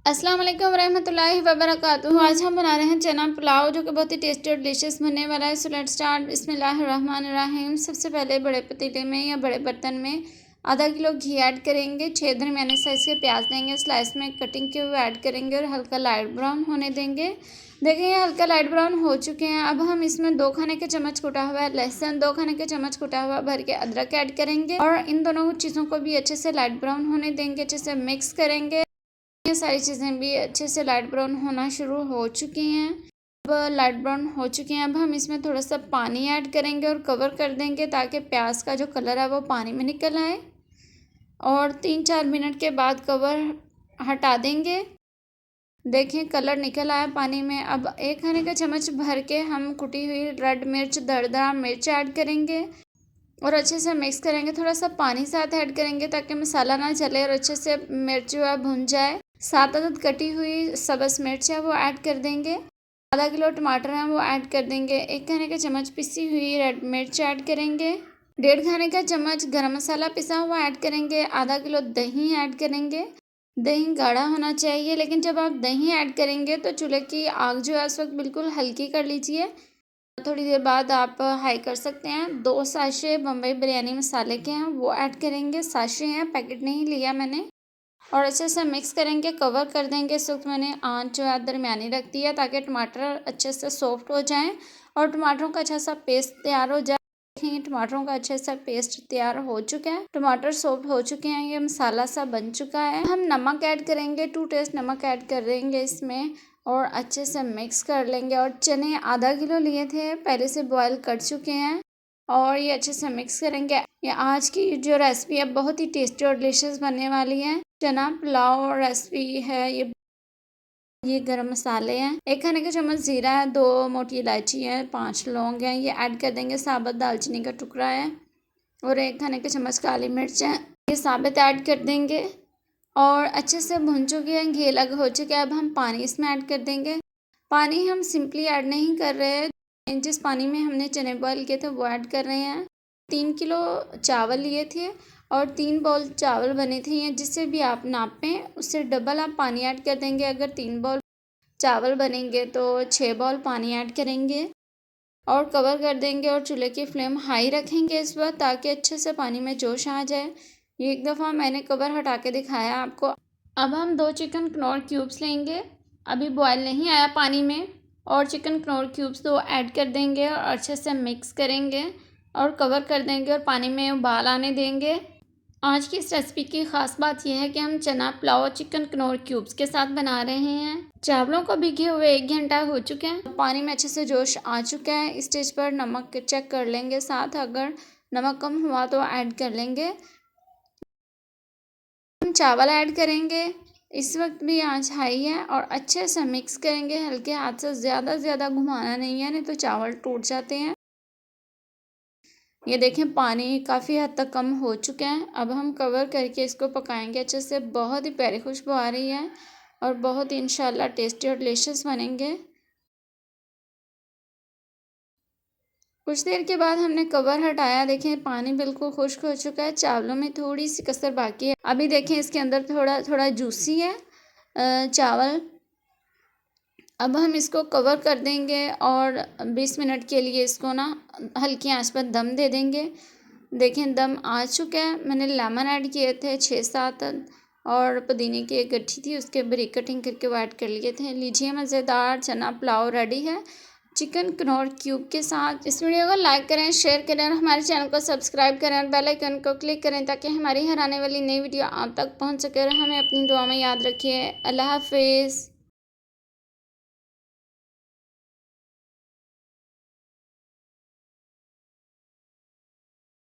अस्सलाम वालेकुम वरहमतुल्लाहि वबरकातुहू। आज हम बना रहे हैं चना पुलाव, जो कि बहुत ही टेस्टी और डिलीशियस बनने वाला है। So let's start. बिस्मिल्लाहिर्रहमानिर्रहीम। सबसे पहले बड़े पतीले में या बड़े बर्तन में आधा किलो घी ऐड करेंगे। 6 दरमियाने साइज़ के प्याज लेंगे, स्लाइस में कटिंग के हुए ऐड करेंगे और हल्का लाइट ब्राउन होने देंगे। देखिए ये हल्का लाइट ब्राउन हो चुके हैं। अब हम इसमें 2 खाने के चम्मच कुटा हुआ लहसुन, 2 खाने के चम्मच कुटा हुआ भर के अदरक ऐड करेंगे और इन दोनों चीज़ों को भी अच्छे से लाइट ब्राउन होने देंगे। अच्छे से मिक्स करेंगे। ये सारी चीज़ें भी अच्छे से लाइट ब्राउन होना शुरू हो चुकी हैं। अब लाइट ब्राउन हो चुके हैं। अब हम इसमें थोड़ा सा पानी ऐड करेंगे और कवर कर देंगे ताकि प्याज का जो कलर है वो पानी में निकल आए। और 3-4 मिनट के बाद कवर हटा देंगे। देखें कलर निकल आया पानी में। अब 1 खाने का चम्मच भर के हम कुटी हुई रेड मिर्च, दरदरा मिर्च ऐड करेंगे और अच्छे से मिक्स करेंगे। थोड़ा सा पानी साथ ऐड करेंगे ताकि मसाला ना जले और अच्छे से मिर्च जो है भुन जाए। 7 अदद कटी हुई सब्ज़ मिर्च है वो ऐड कर देंगे। आधा किलो टमाटर हैं वो ऐड कर देंगे। 1 खाने का चम्मच पिसी हुई रेड मिर्च ऐड करेंगे। 1.5 खाने का चम्मच गरम मसाला पिसा हुआ ऐड करेंगे। आधा किलो दही ऐड करेंगे। दही गाढ़ा होना चाहिए, लेकिन जब आप दही ऐड करेंगे तो चूल्हे की आग जो है उस वक्त बिल्कुल हल्की कर लीजिए। थोड़ी देर बाद आप हाई कर सकते हैं। 2 साशे बम्बई बिरयानी मसाले के हैं वो ऐड करेंगे। साशे हैं, पैकेट नहीं लिया मैंने। और अच्छे से मिक्स करेंगे, कवर कर देंगे। इस वक्त मैंने आंच जो है दरमियानी रख दी है ताकि टमाटर अच्छे से सॉफ्ट हो जाएं और टमाटरों का अच्छा सा पेस्ट तैयार हो जाए। देखिए टमाटरों का अच्छे सा पेस्ट तैयार हो चुका है, टमाटर सॉफ्ट हो चुके हैं, ये मसाला सा बन चुका है। हम नमक ऐड करेंगे, 2 टेस्ट नमक ऐड कर देंगे इसमें और अच्छे से मिक्स कर लेंगे। और चने आधा किलो लिए थे, पहले से बॉयल कर चुके हैं और ये अच्छे से मिक्स करेंगे। ये आज की जो रेसिपी है बहुत ही टेस्टी और डिलीशियस बनने वाली है। चना पुलाव रेसिपी है ये गरम मसाले हैं। 1 खाने का चम्मच जीरा है, 2 मोटी इलायची है, 5 लौंग हैं, ये ऐड कर देंगे। साबुत दालचीनी का टुकड़ा है और 1 खाने का चम्मच काली मिर्च है, ये साबुत ऐड कर देंगे। और अच्छे से भुन चुके हैं, घी अलग हो चुके हैं। अब हम पानी इसमें ऐड कर देंगे। पानी हम सिंपली ऐड नहीं कर रहे हैं, जिस पानी में हमने चने बॉयल किए थे वो ऐड कर रहे हैं। 3 किलो चावल लिए थे और 3 बाउल चावल बने थे। ये जिससे भी आप नापें उससे डबल आप पानी ऐड कर देंगे। अगर 3 बाउल चावल बनेंगे तो 6 बाउल पानी ऐड करेंगे और कवर कर देंगे और चूल्हे की फ्लेम हाई रखेंगे इस वक्त ताकि अच्छे से पानी में जोश आ जाए। ये एक दफ़ा मैंने कवर हटा के दिखाया आपको। अब हम 2 चिकन कनौर क्यूब्स लेंगे, अभी बॉयल नहीं आया पानी में, और चिकन कनौर क्यूब्स 2 ऐड कर देंगे और अच्छे से मिक्स करेंगे और कवर कर देंगे और पानी में उबाल आने देंगे। आज की इस रेसिपी की ख़ास बात यह है कि हम चना पुलाव चिकन कनौर क्यूब्स के साथ बना रहे हैं। चावलों को भिगे हुए 1 घंटा हो चुके हैं, पानी में अच्छे से जोश आ चुका है। इस स्टेज पर नमक चेक कर लेंगे साथ, अगर नमक कम हुआ तो ऐड कर लेंगे। हम चावल ऐड करेंगे, इस वक्त भी आंच हाई है और अच्छे से मिक्स करेंगे। हल्के हाथ से, ज़्यादा घुमाना नहीं है, नहीं तो चावल टूट जाते हैं। ये देखें पानी काफ़ी हद तक कम हो चुके हैं। अब हम कवर करके इसको पकाएंगे अच्छे से। बहुत ही प्यारी खुशबू आ रही है और बहुत ही इंशाल्लाह टेस्टी और डिलीशियस बनेंगे। कुछ देर के बाद हमने कवर हटाया, देखें पानी बिल्कुल खुश्क हो चुका है, चावलों में थोड़ी सी कसर बाकी है। अभी देखें इसके अंदर थोड़ा थोड़ा जूसी है चावल। अब हम इसको कवर कर देंगे और 20 मिनट के लिए इसको ना हल्की आंच पर दम दे देंगे। देखें दम आ चुका है। मैंने लेमन ऐड किए थे 6-7 और पुदीने की एक गट्ठी थी, उसके बारीक कटिंग करके वो ऐड कर लिए थे। लीजिए मज़ेदार चना पुलाव रेडी है चिकन कनौर क्यूब के साथ। इस वीडियो को लाइक करें, शेयर करें और हमारे चैनल को सब्सक्राइब करें और बेल आइकन को क्लिक करें ताकि हमारी हर आने वाली नई वीडियो आप तक पहुंच सके। और हमें अपनी दुआ में याद रखिए। अल्लाह हाफिज़।